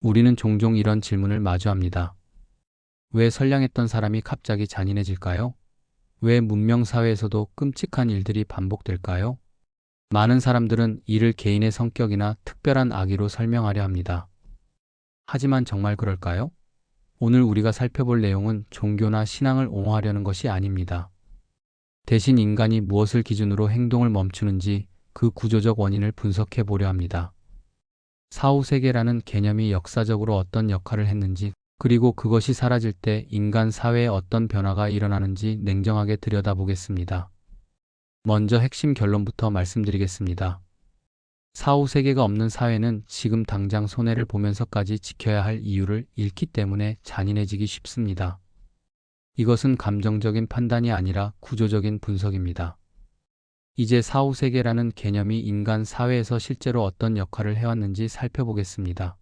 우리는 종종 이런 질문을 마주합니다. 왜 선량했던 사람이 갑자기 잔인해질까요? 왜 문명사회에서도 끔찍한 일들이 반복될까요? 많은 사람들은 이를 개인의 성격이나 특별한 악의로 설명하려 합니다. 하지만 정말 그럴까요? 오늘 우리가 살펴볼 내용은 종교나 신앙을 옹호하려는 것이 아닙니다. 대신 인간이 무엇을 기준으로 행동을 멈추는지 그 구조적 원인을 분석해 보려 합니다. 사후세계라는 개념이 역사적으로 어떤 역할을 했는지, 그리고 그것이 사라질 때 인간 사회에 어떤 변화가 일어나는지 냉정하게 들여다보겠습니다. 먼저 핵심 결론부터 말씀드리겠습니다. 사후세계가 없는 사회는 지금 당장 손해를 보면서까지 지켜야 할 이유를 잃기 때문에 잔인해지기 쉽습니다. 이것은 감정적인 판단이 아니라 구조적인 분석입니다. 이제 사후세계라는 개념이 인간 사회에서 실제로 어떤 역할을 해왔는지 살펴보겠습니다.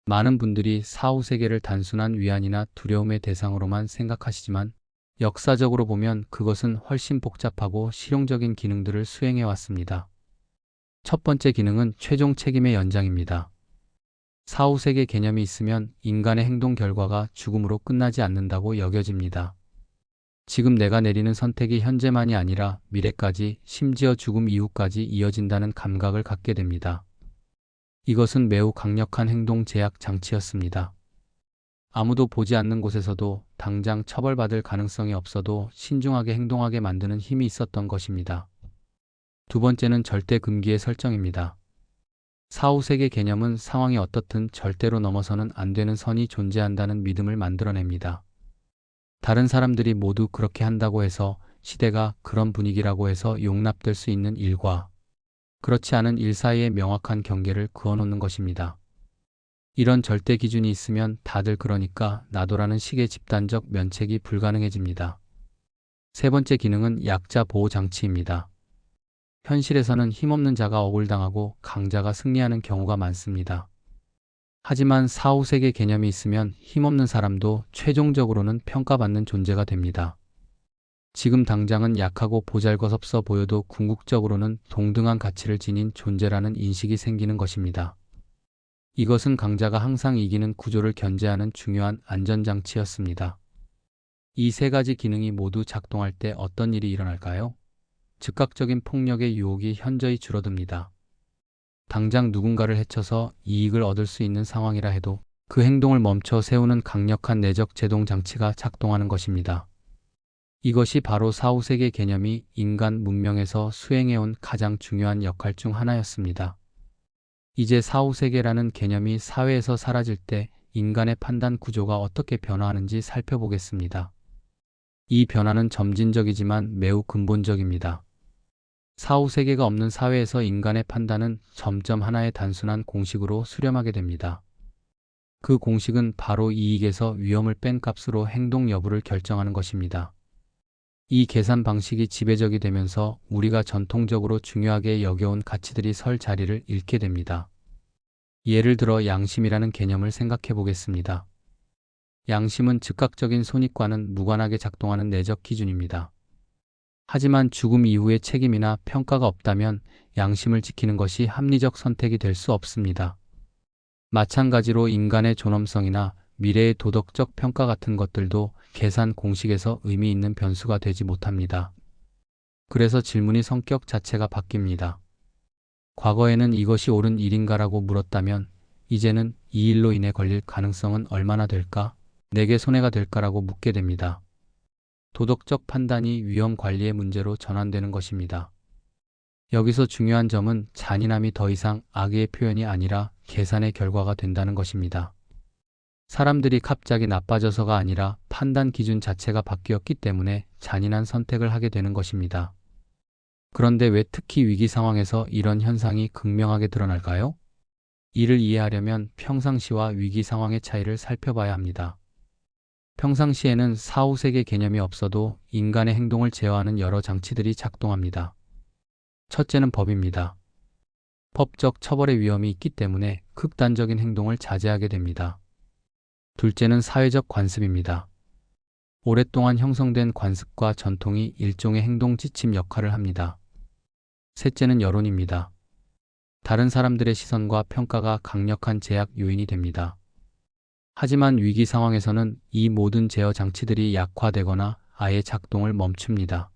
많은 분들이 사후세계를 단순한 위안이나 두려움의 대상으로만 생각하시지만 역사적으로 보면 그것은 훨씬 복잡하고 실용적인 기능들을 수행해왔습니다. 첫 번째 기능은 최종 책임의 연장입니다. 사후세계 개념이 있으면 인간의 행동 결과가 죽음으로 끝나지 않는다고 여겨집니다. 지금 내가 내리는 선택이 현재만이 아니라 미래까지, 심지어 죽음 이후까지 이어진다는 감각을 갖게 됩니다. 이것은 매우 강력한 행동 제약 장치였습니다. 아무도 보지 않는 곳에서도 당장 처벌받을 가능성이 없어도 신중하게 행동하게 만드는 힘이 있었던 것입니다. 두 번째는 절대 금기의 설정입니다. 사후세계 개념은 상황이 어떻든 절대로 넘어서는 안 되는 선이 존재한다는 믿음을 만들어냅니다. 다른 사람들이 모두 그렇게 한다고 해서, 시대가 그런 분위기라고 해서 용납될 수 있는 일과 그렇지 않은 일 사이의 명확한 경계를 그어놓는 것입니다. 이런 절대 기준이 있으면 다들 그러니까 나도라는 식의 집단적 면책이 불가능해집니다. 세 번째 기능은 약자 보호 장치입니다. 현실에서는 힘없는 자가 억울당하고 강자가 승리하는 경우가 많습니다. 하지만 사후세계 개념이 있으면 힘없는 사람도 최종적으로는 평가받는 존재가 됩니다. 지금 당장은 약하고 보잘것없어 보여도 궁극적으로는 동등한 가치를 지닌 존재라는 인식이 생기는 것입니다. 이것은 강자가 항상 이기는 구조를 견제하는 중요한 안전장치였습니다. 이 세 가지 기능이 모두 작동할 때 어떤 일이 일어날까요? 즉각적인 폭력의 유혹이 현저히 줄어듭니다. 당장 누군가를 해쳐서 이익을 얻을 수 있는 상황이라 해도 그 행동을 멈춰 세우는 강력한 내적 제동 장치가 작동하는 것입니다. 이것이 바로 사후세계 개념이 인간 문명에서 수행해온 가장 중요한 역할 중 하나였습니다. 이제 사후세계라는 개념이 사회에서 사라질 때 인간의 판단 구조가 어떻게 변화하는지 살펴보겠습니다. 이 변화는 점진적이지만 매우 근본적입니다. 사후세계가 없는 사회에서 인간의 판단은 점점 하나의 단순한 공식으로 수렴하게 됩니다. 그 공식은 바로 이익에서 위험을 뺀 값으로 행동 여부를 결정하는 것입니다. 이 계산 방식이 지배적이 되면서 우리가 전통적으로 중요하게 여겨온 가치들이 설 자리를 잃게 됩니다. 예를 들어 양심이라는 개념을 생각해 보겠습니다. 양심은 즉각적인 손익과는 무관하게 작동하는 내적 기준입니다. 하지만 죽음 이후의 책임이나 평가가 없다면 양심을 지키는 것이 합리적 선택이 될 수 없습니다. 마찬가지로 인간의 존엄성이나 미래의 도덕적 평가 같은 것들도 계산 공식에서 의미 있는 변수가 되지 못합니다. 그래서 질문의 성격 자체가 바뀝니다. 과거에는 이것이 옳은 일인가라고 물었다면 이제는 이 일로 인해 걸릴 가능성은 얼마나 될까? 내게 손해가 될까라고 묻게 됩니다. 도덕적 판단이 위험 관리의 문제로 전환되는 것입니다. 여기서 중요한 점은 잔인함이 더 이상 악의 표현이 아니라 계산의 결과가 된다는 것입니다. 사람들이 갑자기 나빠져서가 아니라 판단 기준 자체가 바뀌었기 때문에 잔인한 선택을 하게 되는 것입니다. 그런데 왜 특히 위기 상황에서 이런 현상이 극명하게 드러날까요? 이를 이해하려면 평상시와 위기 상황의 차이를 살펴봐야 합니다. 평상시에는 사후세계 개념이 없어도 인간의 행동을 제어하는 여러 장치들이 작동합니다. 첫째는 법입니다. 법적 처벌의 위험이 있기 때문에 극단적인 행동을 자제하게 됩니다. 둘째는 사회적 관습입니다. 오랫동안 형성된 관습과 전통이 일종의 행동 지침 역할을 합니다. 셋째는 여론입니다. 다른 사람들의 시선과 평가가 강력한 제약 요인이 됩니다. 하지만 위기 상황에서는 이 모든 제어 장치들이 약화되거나 아예 작동을 멈춥니다.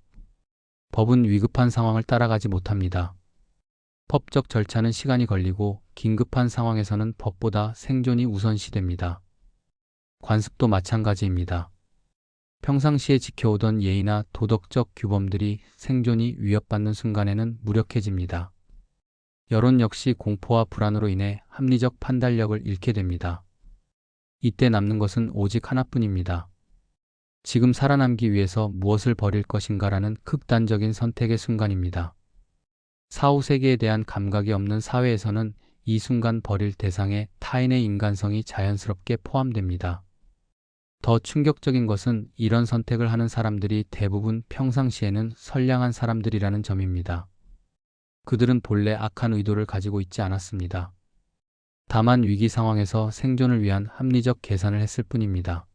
법은 위급한 상황을 따라가지 못합니다. 법적 절차는 시간이 걸리고 긴급한 상황에서는 법보다 생존이 우선시됩니다. 관습도 마찬가지입니다. 평상시에 지켜오던 예의나 도덕적 규범들이 생존이 위협받는 순간에는 무력해집니다. 여론 역시 공포와 불안으로 인해 합리적 판단력을 잃게 됩니다. 이때 남는 것은 오직 하나뿐입니다. 지금 살아남기 위해서 무엇을 버릴 것인가라는 극단적인 선택의 순간입니다. 사후 세계에 대한 감각이 없는 사회에서는 이 순간 버릴 대상에 타인의 인간성이 자연스럽게 포함됩니다. 더 충격적인 것은 이런 선택을 하는 사람들이 대부분 평상시에는 선량한 사람들이라는 점입니다. 그들은 본래 악한 의도를 가지고 있지 않았습니다. 다만 위기 상황에서 생존을 위한 합리적 계산을 했을 뿐입니다.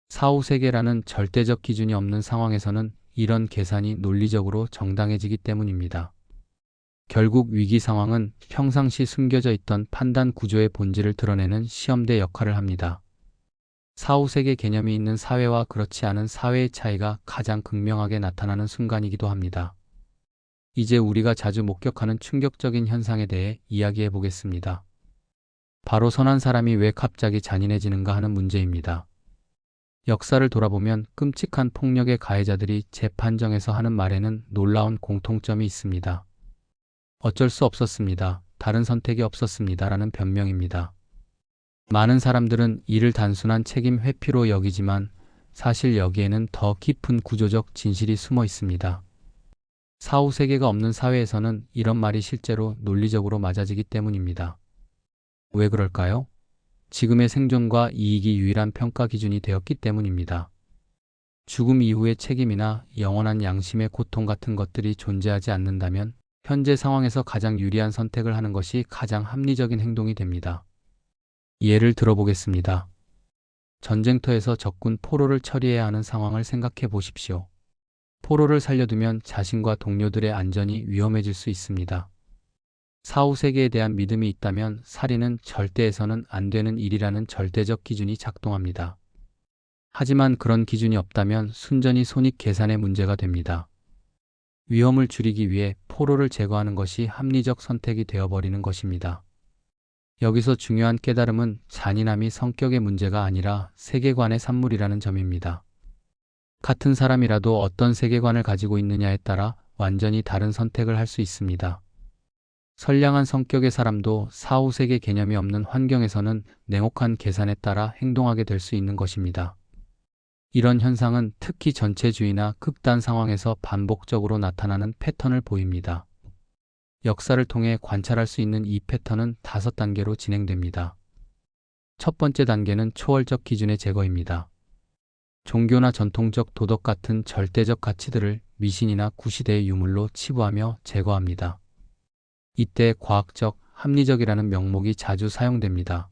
사후 세계라는 절대적 기준이 없는 상황에서는 이런 계산이 논리적으로 정당해지기 때문입니다. 결국 위기 상황은 평상시 숨겨져 있던 판단 구조의 본질을 드러내는 시험대 역할을 합니다. 사후 세계 개념이 있는 사회와 그렇지 않은 사회의 차이가 가장 극명하게 나타나는 순간이기도 합니다. 이제 우리가 자주 목격하는 충격적인 현상에 대해 이야기해 보겠습니다. 바로 선한 사람이 왜 갑자기 잔인해지는가 하는 문제입니다. 역사를 돌아보면 끔찍한 폭력의 가해자들이 재판정에서 하는 말에는 놀라운 공통점이 있습니다. 어쩔 수 없었습니다. 다른 선택이 없었습니다라는 변명입니다. 많은 사람들은 이를 단순한 책임 회피로 여기지만 사실 여기에는 더 깊은 구조적 진실이 숨어 있습니다. 사후 세계가 없는 사회에서는 이런 말이 실제로 논리적으로 맞아지기 때문입니다. 왜 그럴까요? 지금의 생존과 이익이 유일한 평가 기준이 되었기 때문입니다. 죽음 이후의 책임이나 영원한 양심의 고통 같은 것들이 존재하지 않는다면 현재 상황에서 가장 유리한 선택을 하는 것이 가장 합리적인 행동이 됩니다. 예를 들어보겠습니다. 전쟁터에서 적군 포로를 처리해야 하는 상황을 생각해 보십시오. 포로를 살려두면 자신과 동료들의 안전이 위험해질 수 있습니다. 사후 세계에 대한 믿음이 있다면 살인은 절대해서는 안 되는 일이라는 절대적 기준이 작동합니다. 하지만 그런 기준이 없다면 순전히 손익 계산의 문제가 됩니다. 위험을 줄이기 위해 포로를 제거하는 것이 합리적 선택이 되어버리는 것입니다. 여기서 중요한 깨달음은 잔인함이 성격의 문제가 아니라 세계관의 산물이라는 점입니다. 같은 사람이라도 어떤 세계관을 가지고 있느냐에 따라 완전히 다른 선택을 할 수 있습니다. 선량한 성격의 사람도 사후 세계 개념이 없는 환경에서는 냉혹한 계산에 따라 행동하게 될 수 있는 것입니다. 이런 현상은 특히 전체주의나 극단 상황에서 반복적으로 나타나는 패턴을 보입니다. 역사를 통해 관찰할 수 있는 이 패턴은 5단계로 진행됩니다. 첫 번째 단계는 초월적 기준의 제거입니다. 종교나 전통적 도덕 같은 절대적 가치들을 미신이나 구시대의 유물로 치부하며 제거합니다. 이때 과학적, 합리적이라는 명목이 자주 사용됩니다.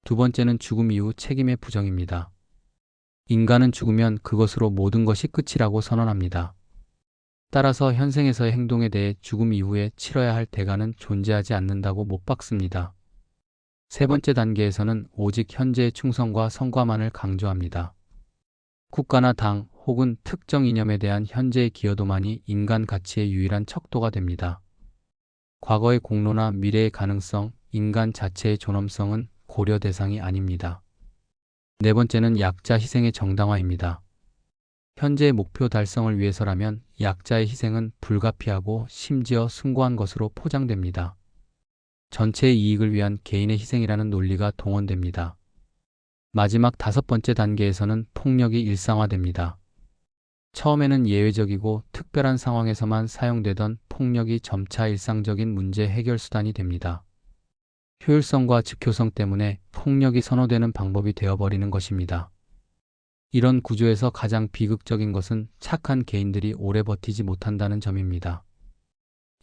두 번째는 죽음 이후 책임의 부정입니다. 인간은 죽으면 그것으로 모든 것이 끝이라고 선언합니다. 따라서 현생에서의 행동에 대해 죽음 이후에 치러야 할 대가는 존재하지 않는다고 못 박습니다. 세 번째 단계에서는 오직 현재의 충성과 성과만을 강조합니다. 국가나 당 혹은 특정 이념에 대한 현재의 기여도만이 인간 가치의 유일한 척도가 됩니다. 과거의 공로나 미래의 가능성, 인간 자체의 존엄성은 고려 대상이 아닙니다. 네 번째는 약자 희생의 정당화입니다. 현재의 목표 달성을 위해서라면 약자의 희생은 불가피하고 심지어 숭고한 것으로 포장됩니다. 전체의 이익을 위한 개인의 희생이라는 논리가 동원됩니다. 마지막 5번째 단계에서는 폭력이 일상화됩니다. 처음에는 예외적이고 특별한 상황에서만 사용되던 폭력이 점차 일상적인 문제 해결 수단이 됩니다. 효율성과 즉효성 때문에 폭력이 선호되는 방법이 되어버리는 것입니다. 이런 구조에서 가장 비극적인 것은 착한 개인들이 오래 버티지 못한다는 점입니다.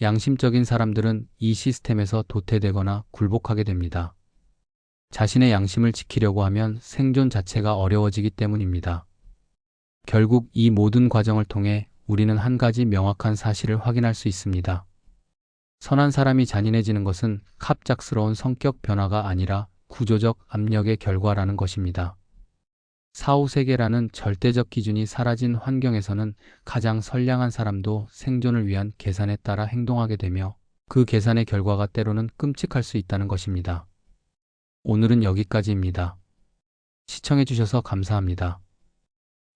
양심적인 사람들은 이 시스템에서 도태되거나 굴복하게 됩니다. 자신의 양심을 지키려고 하면 생존 자체가 어려워지기 때문입니다. 결국 이 모든 과정을 통해 우리는 한 가지 명확한 사실을 확인할 수 있습니다. 선한 사람이 잔인해지는 것은 갑작스러운 성격 변화가 아니라 구조적 압력의 결과라는 것입니다. 사후세계라는 절대적 기준이 사라진 환경에서는 가장 선량한 사람도 생존을 위한 계산에 따라 행동하게 되며 그 계산의 결과가 때로는 끔찍할 수 있다는 것입니다. 오늘은 여기까지입니다. 시청해주셔서 감사합니다.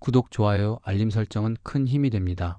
구독, 좋아요, 알림 설정은 큰 힘이 됩니다.